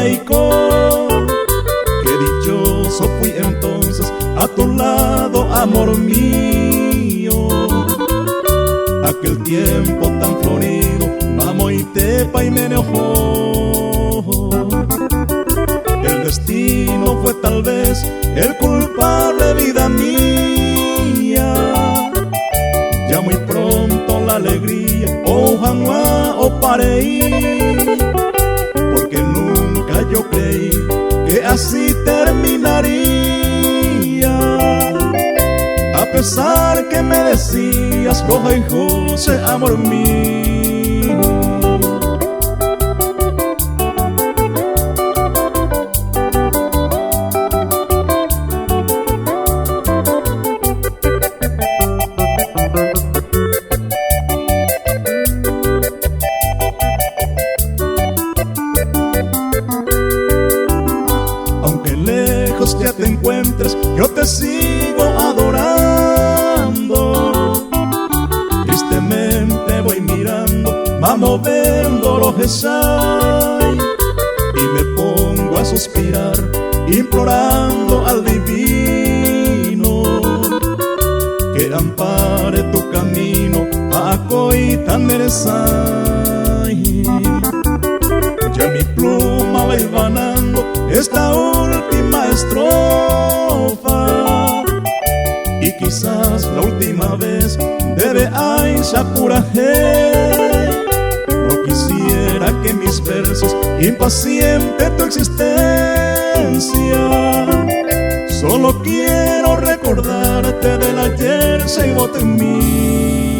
México. Qué dichoso fui entonces a tu lado, amor mío. Aquel tiempo tan florido, Mamoitepa y Menejó. El destino fue tal vez el culpable, vida mía. Ya muy pronto la alegría, oh Janua, oh Pareí, porque nunca yo creí que así terminaría. A pesar que me decías Roja y José, amor mío. Aunque lejos ya te encuentres, yo te sigo adorando. Tristemente voy mirando, vamos viendo lo que hay, y me pongo a suspirar, implorando al divino que ampare tu camino a Coitán Merezay. Ya mi pluma va hilvanando esta última estrofa, y quizás la última vez debe Aisha Purajé. No quisiera que mis versos impacienten tu existencia. Solo quiero recordarte del ayer, se en mí.